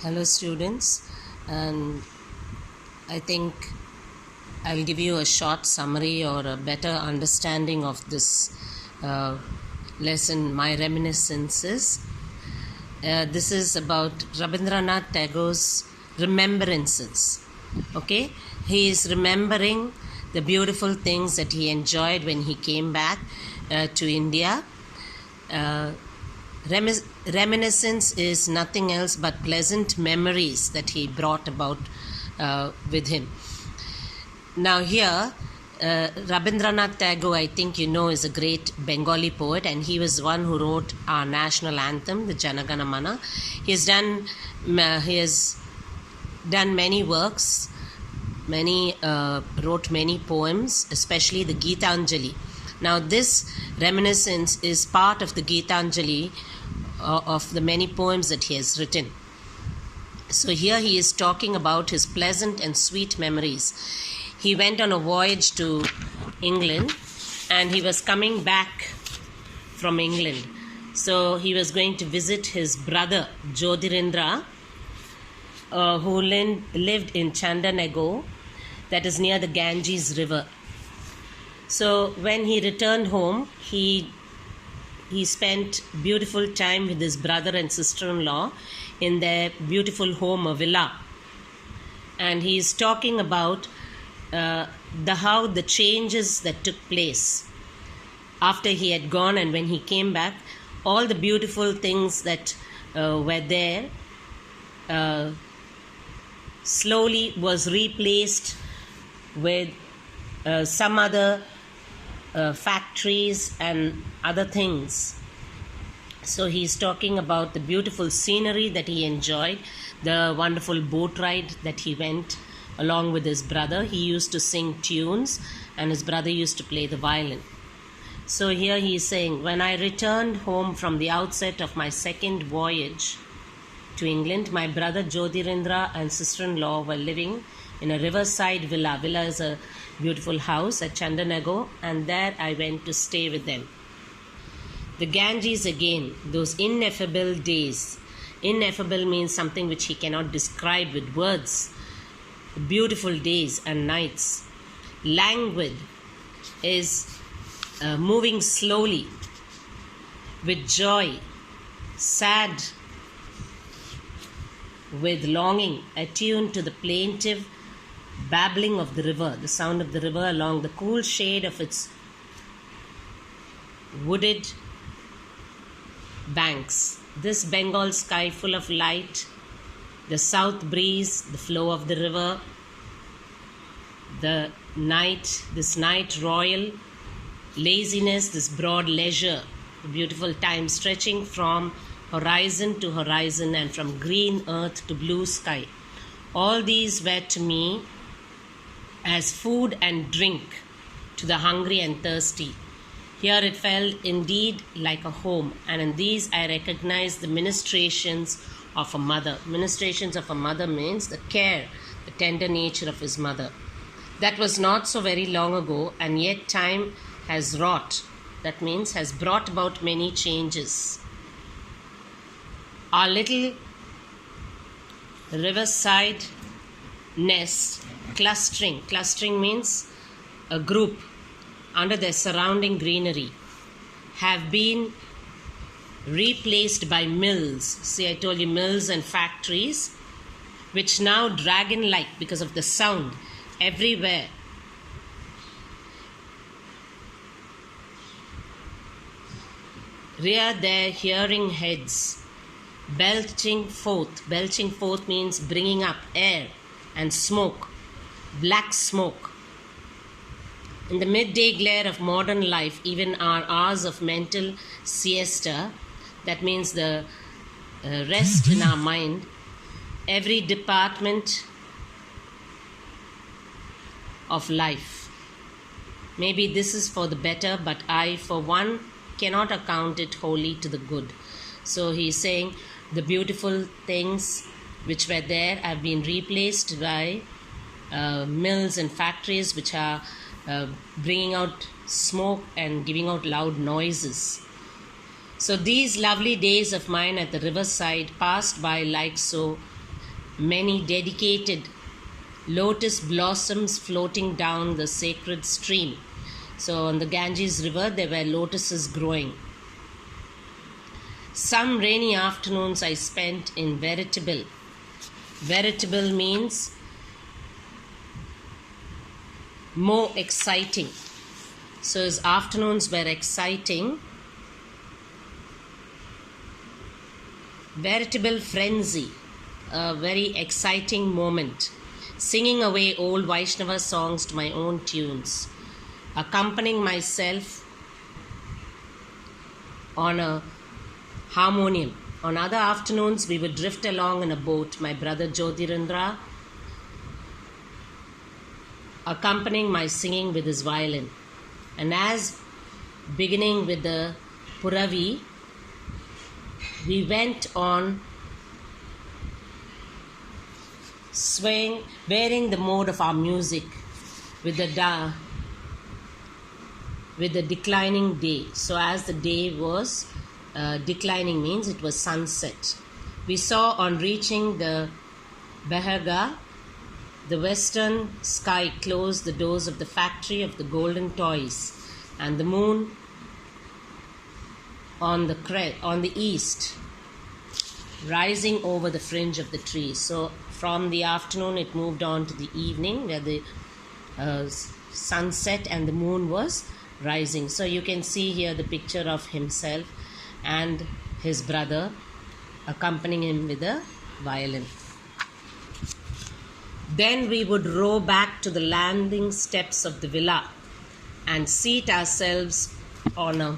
Hello students, and I think I'll give you a short summary or a better understanding of this lesson, My Reminiscences. This is about Rabindranath Tagore's Remembrances. Okay, he is remembering the beautiful things that he enjoyed when he came back to India. Reminiscence is nothing else but pleasant memories that he brought about with him. Now here, Rabindranath Tagore, I think you know, is a great Bengali poet, and he was one who wrote our national anthem, the Jana Gana Mana. He has done many works, wrote many poems, especially the Geetanjali. Now this reminiscence is part of the Geetanjali of the many poems that he has written. So here he is talking about his pleasant and sweet memories. He went on a voyage to England and he was coming back from England. So he was going to visit his brother Jyotirindra, who lived in Chandanego, that is near the Ganges river. So when he returned home, he spent beautiful time with his brother and sister-in-law in their beautiful home, a villa. And he is talking about how the changes that took place after he had gone, and when he came back, all the beautiful things that were there slowly was replaced with some other factories and other things. So he's talking about the beautiful scenery that he enjoyed, the wonderful boat ride that he went along with his brother. He used to sing tunes and his brother used to play the violin. So here he is saying, when I returned home from the outset of my second voyage to England, my brother Jyotirindra and sister-in-law were living in a riverside villa. Villa is a beautiful house at Chandanego, and there I went to stay with them. The Ganges again, those ineffable days. Ineffable means something which he cannot describe with words. Beautiful days and nights. Languid is moving slowly with joy. Sad with longing, attuned to the plaintive babbling of the river, the sound of the river along the cool shade of its wooded banks. This Bengal sky full of light, the south breeze, the flow of the river, this night royal laziness, this broad leisure, beautiful time stretching from horizon to horizon and from green earth to blue sky. All these were to me as food and drink to the hungry and thirsty. Here it felt indeed like a home, and in these I recognized the ministrations of a mother. Ministrations of a mother means the care, the tender nature of his mother. That was not so very long ago, and yet time has wrought. That means has brought about many changes. Our little riverside nest, clustering means a group under their surrounding greenery, have been replaced by mills. See, I told you, mills and factories, which now dragon-like because of the sound everywhere. Rear their hearing heads, belching forth. Belching forth means bringing up air and smoke, black smoke. In the midday glare of modern life, even our hours of mental siesta, that means the rest in our mind, every department of life. Maybe this is for the better, but I, for one, cannot account it wholly to the good. So he's saying the beautiful things which were there have been replaced by mills and factories which are bringing out smoke and giving out loud noises. So these lovely days of mine at the riverside passed by like so many dedicated lotus blossoms floating down the sacred stream. So on the Ganges river there were lotuses growing. Some rainy afternoons I spent in Veritable. Veritable means more exciting. So his afternoons were exciting. Veritable frenzy, a very exciting moment. Singing away old Vaishnava songs to my own tunes. Accompanying myself on a harmonium. On other afternoons, we would drift along in a boat, my brother Jyotirindra accompanying my singing with his violin. And as beginning with the Puravi, we went on swaying, varying the mode of our music with the declining day. So as the day was declining means it was sunset. We saw on reaching the Behaga, the western sky closed the doors of the factory of the golden toys, and the moon on the east rising over the fringe of the trees. So from the afternoon it moved on to the evening where the sunset and the moon was rising. So you can see here the picture of himself and his brother accompanying him with a violin. Then we would row back to the landing steps of the villa and seat ourselves on a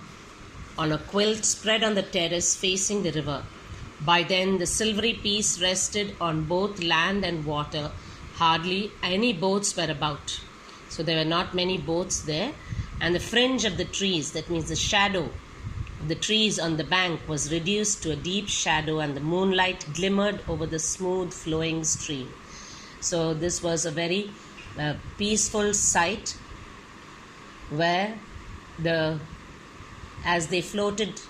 quilt spread on the terrace facing the river. By then the silvery peace rested on both land and water. Hardly any boats were about. So there were not many boats there. And the fringe of the trees, that means the shadow of the trees on the bank, was reduced to a deep shadow, and the moonlight glimmered over the smooth flowing stream. So this was a very peaceful sight where as they floated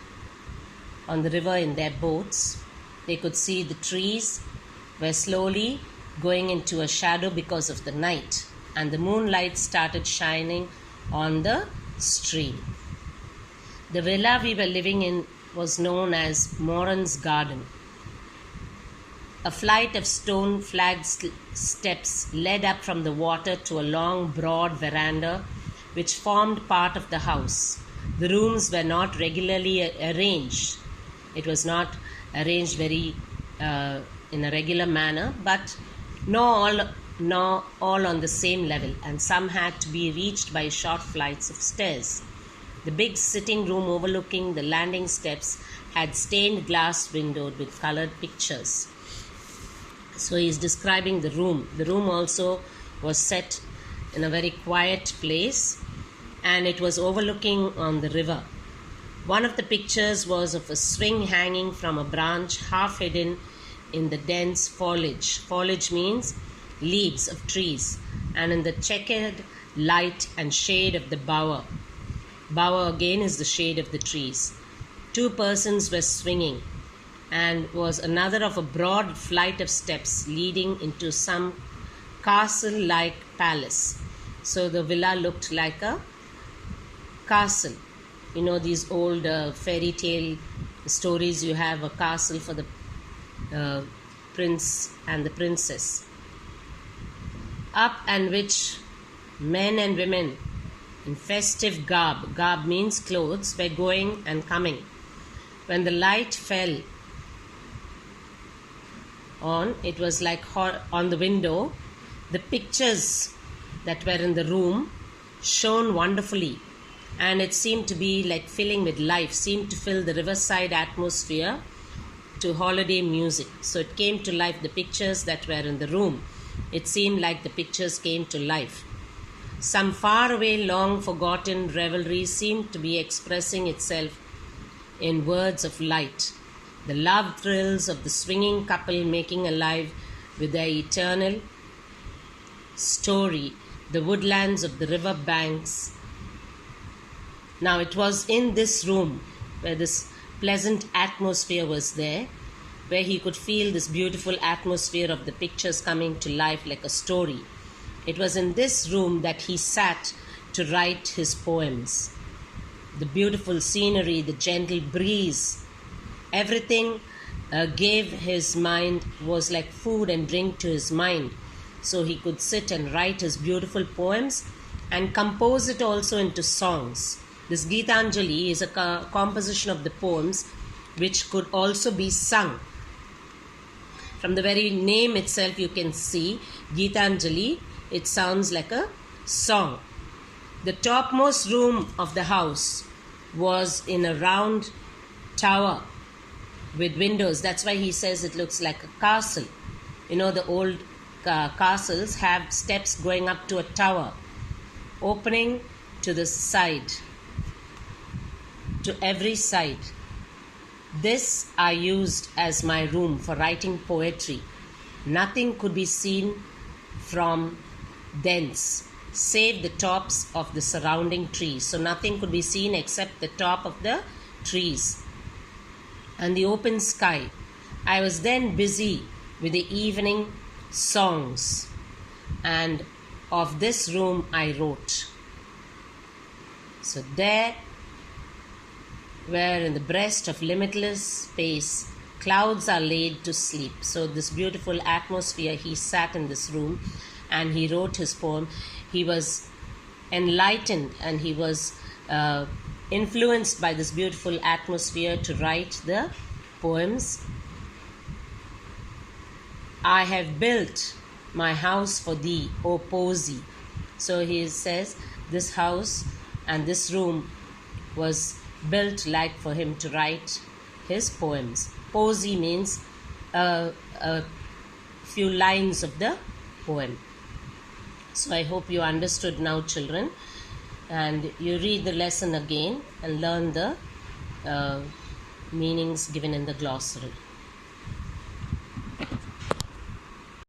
on the river in their boats, they could see the trees were slowly going into a shadow because of the night, and the moonlight started shining on the stream. The villa we were living in was known as Moran's Garden. A flight of stone flagged steps led up from the water to a long, broad veranda which formed part of the house. The rooms were not regularly arranged. It was not arranged very in a regular manner, but nor all on the same level, and some had to be reached by short flights of stairs. The big sitting room overlooking the landing steps had stained glass windowed with colored pictures. So he is describing the room. The room also was set in a very quiet place, and it was overlooking on the river. One of the pictures was of a swing hanging from a branch half hidden in the dense foliage. Foliage means leaves of trees, and in the checkered light and shade of the bower. Bower again is the shade of the trees. 2 persons were swinging, and was another of a broad flight of steps leading into some castle-like palace. So the villa looked like a castle. You know these old fairy tale stories, you have a castle for the prince and the princess, up and which men and women in festive garb means clothes, were going and coming. When the light fell on, it was like on the window, the pictures that were in the room shone wonderfully, and it seemed to be like filling with life, seemed to fill the riverside atmosphere to holiday music. So it came to life, the pictures that were in the room. It seemed like the pictures came to life. Some faraway, long forgotten revelry seemed to be expressing itself in words of light. The love thrills of the swinging couple making alive with their eternal story, the woodlands of the river banks. Now it was in this room where this pleasant atmosphere was there where he could feel this beautiful atmosphere of the pictures coming to life like a story. It was in this room that he sat to write his poems. The beautiful scenery, the gentle breeze, everything gave his mind, was like food and drink to his mind. So he could sit and write his beautiful poems and compose it also into songs. This Gitanjali is a composition of the poems which could also be sung. From the very name itself you can see Gitanjali, it sounds like a song. The topmost room of the house was in a round tower with windows. That's why he says it looks like a castle. You know, the old castles have steps going up to a tower, opening to the side, to every side. This I used as my room for writing poetry. Nothing could be seen from thence, save the tops of the surrounding trees. So nothing could be seen except the top of the trees and the open sky. I was then busy with the evening songs, and of this room I wrote. So there, where in the breast of limitless space, clouds are laid to sleep. So this beautiful atmosphere, he sat in this room and he wrote his poem. He was enlightened and he was influenced by this beautiful atmosphere to write the poems. I have built my house for thee, O Posey. So he says this house and this room was built like for him to write his poems. Posey means a few lines of the poem. So I hope you understood now, children, and you read the lesson again and learn the meanings given in the glossary.